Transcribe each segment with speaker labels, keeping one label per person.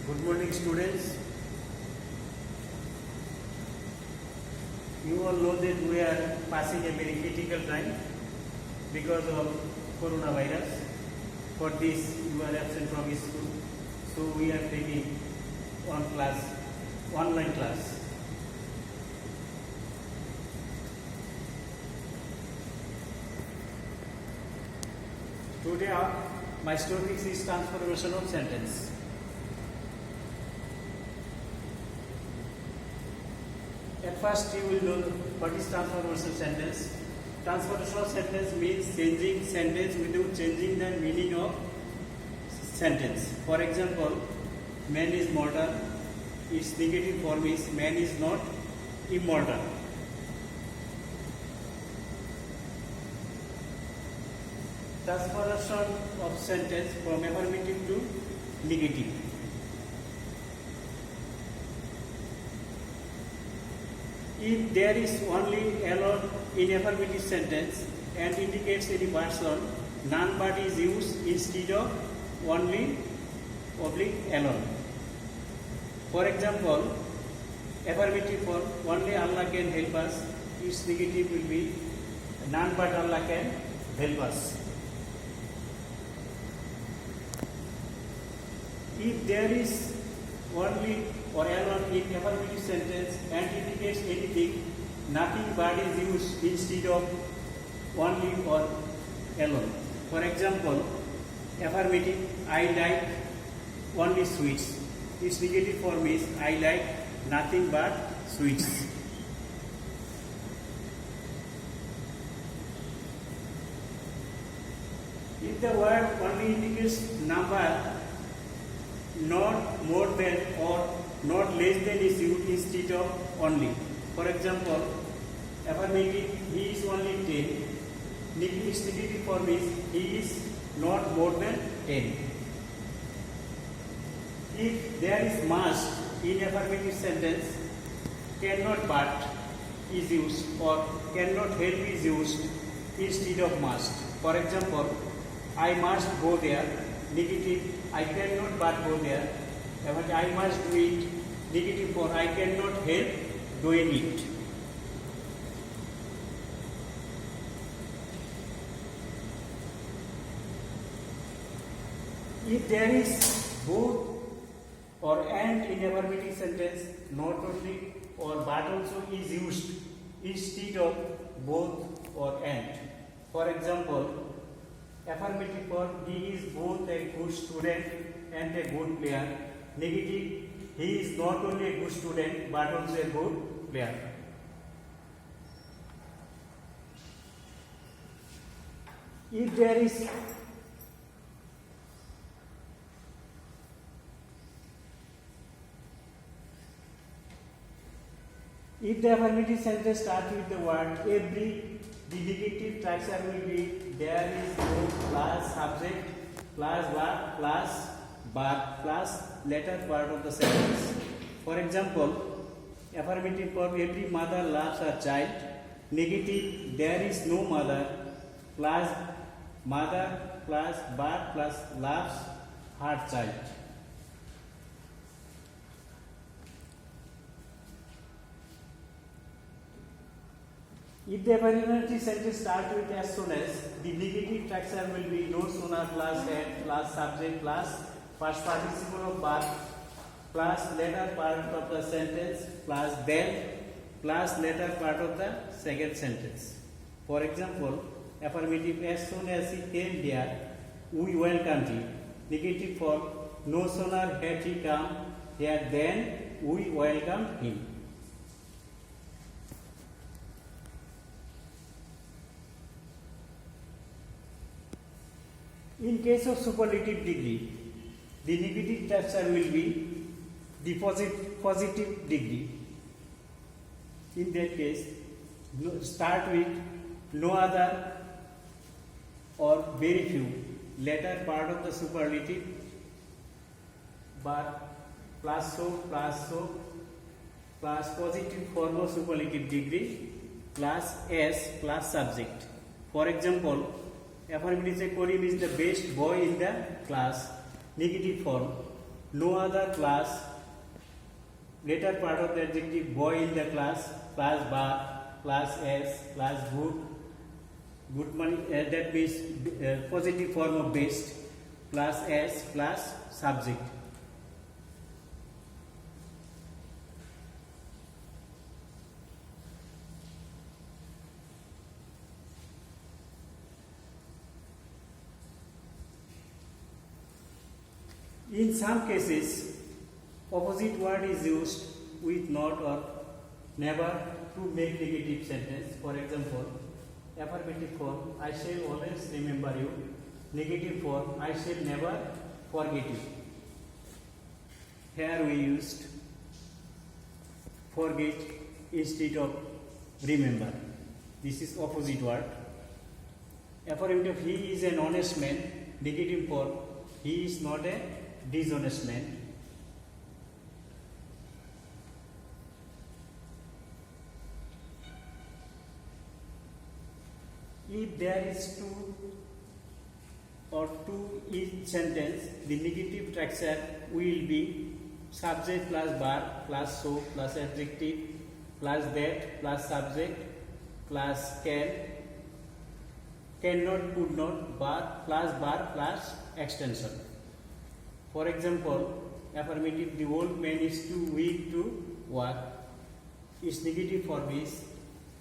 Speaker 1: Good morning, students. You all know that we are passing a very critical time because of coronavirus. For this, you are absent from school, so we are taking online class. Today, my topic is transformation of sentence. At first, you will know what is transformation sentence. Transformation sentence means changing sentence without changing the meaning of sentence. For example, man is mortal. Its negative form is man is not immortal. Transformation of sentence from affirmative to negative. If there is only alone in affirmative sentence and indicates any person, none but is used instead of only alone. For example, affirmative form only Allah can help us, its negative will be none but Allah can help us. If there is only or alone in affirmative sentence and indicates anything, nothing but is used instead of only or alone. For example, affirmative, I like only sweets. Its negative form is I like nothing but sweets. If the word only indicates number, not more than or not less than is used instead of only. For example, affirmative, he is only 10. Its negative form is he is not more than 10. If there is must in affirmative sentence, cannot but is used or cannot help is used instead of must. For example, I must go there. Negative, I cannot but go there. I must do it. Negative for I cannot help doing it. If there is both or and in affirmative sentence, not only or but also is used instead of both or and. For example, affirmative form, he is both a good student and a good player. Negative, he is not only a good student but also a good player. If there is If the affirmative sentence starts with the word every, the negative structure will be there is no plus subject plus verb plus verb plus later part of the sentence. For example, affirmative form every mother loves her child. Negative there is no mother plus mother plus verb plus loves her child. If the affirmative sentence starts with as soon as, the negative structure will be no sooner plus and plus subject plus first participle of verb plus later part of the sentence plus then plus later part of the second sentence. For example, affirmative as soon as he came there, we welcomed him. Negative form no sooner had he come here than we welcomed him. In case of superlative degree, the negative structure will be the positive degree. In that case, start with no other or very few, later part of the superlative, but plus so, plus positive form of superlative degree, plus s, plus subject. For example, affirmative say Karim is the best boy in the class. Negative form, no other class, later part of the adjective boy in the class bar, class S, class good money, that means positive form of best, class S, class subject. In some cases, opposite word is used with not or never to make negative sentence. For example, affirmative form, I shall always remember you. Negative form, I shall never forget you. Here we used forget instead of remember. This is opposite word. Affirmative, he is an honest man. Negative form, he is not a dishonest man. If there is two each sentence, the negative structure will be subject plus bar plus so plus adjective plus that plus subject plus cannot, could not, bar plus extension. For example, affirmative, the old man is too weak to walk. Its negative form is,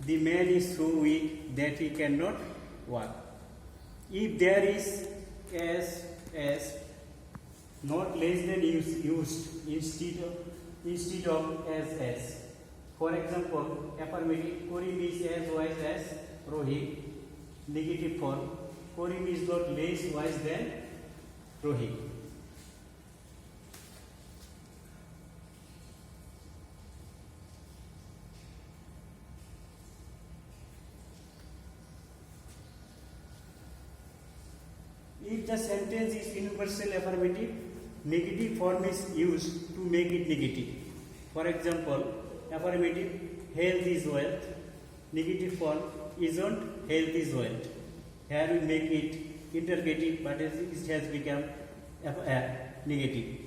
Speaker 1: the man is so weak that he cannot walk. If there is as not less than used instead of as. For example, affirmative, Karim is as wise as Rohit. Negative form, Karim is not less wise than Rohit. If the sentence is universal affirmative, negative form is used to make it negative. For example, affirmative, health is wealth. Negative form, isn't health is wealth. Here we make it interrogative, but it has become negative.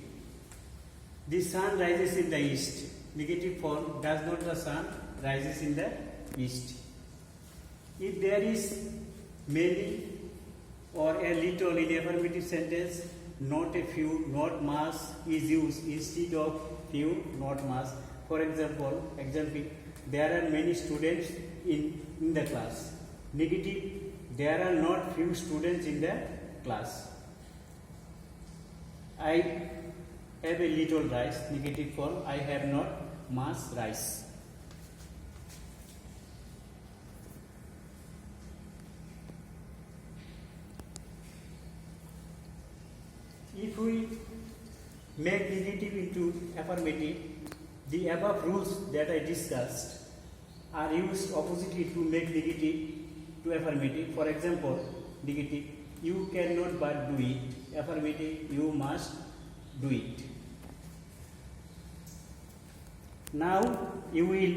Speaker 1: The sun rises in the east. Negative form, does not the sun rises in the east. If there is many or a little in affirmative sentence, not a few, not much is used instead of few, not much. For example, there are many students in the class. Negative, there are not few students in the class. I have a little rice. Negative form, I have not much rice. If we make negative into affirmative, the above rules that I discussed are used oppositely to make negative to affirmative. For example, negative, you cannot but do it. Affirmative, you must do it. Now you will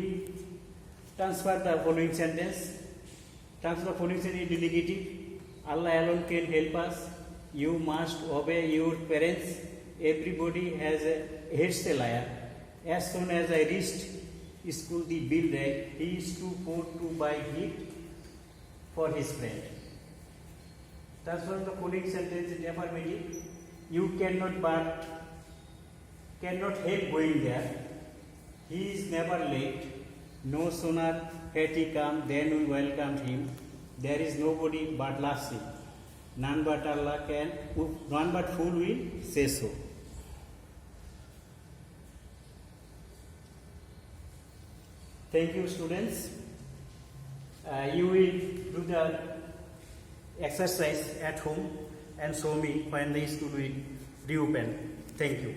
Speaker 1: transfer the following sentence. Transfer following sentence into negative. Allah alone can help us. You must obey your parents. Everybody has hates a liar. As soon as I reached school, the bill read, he is too poor to buy gift for his friend. Transfer the following sentence in affirmative. You cannot help going there. He is never late. No sooner had he come than we welcomed him. There is nobody but loves him. None but Allah can, none but fool will say so. Thank you, students. You will do the exercise at home and show me when the school will reopen. Thank you.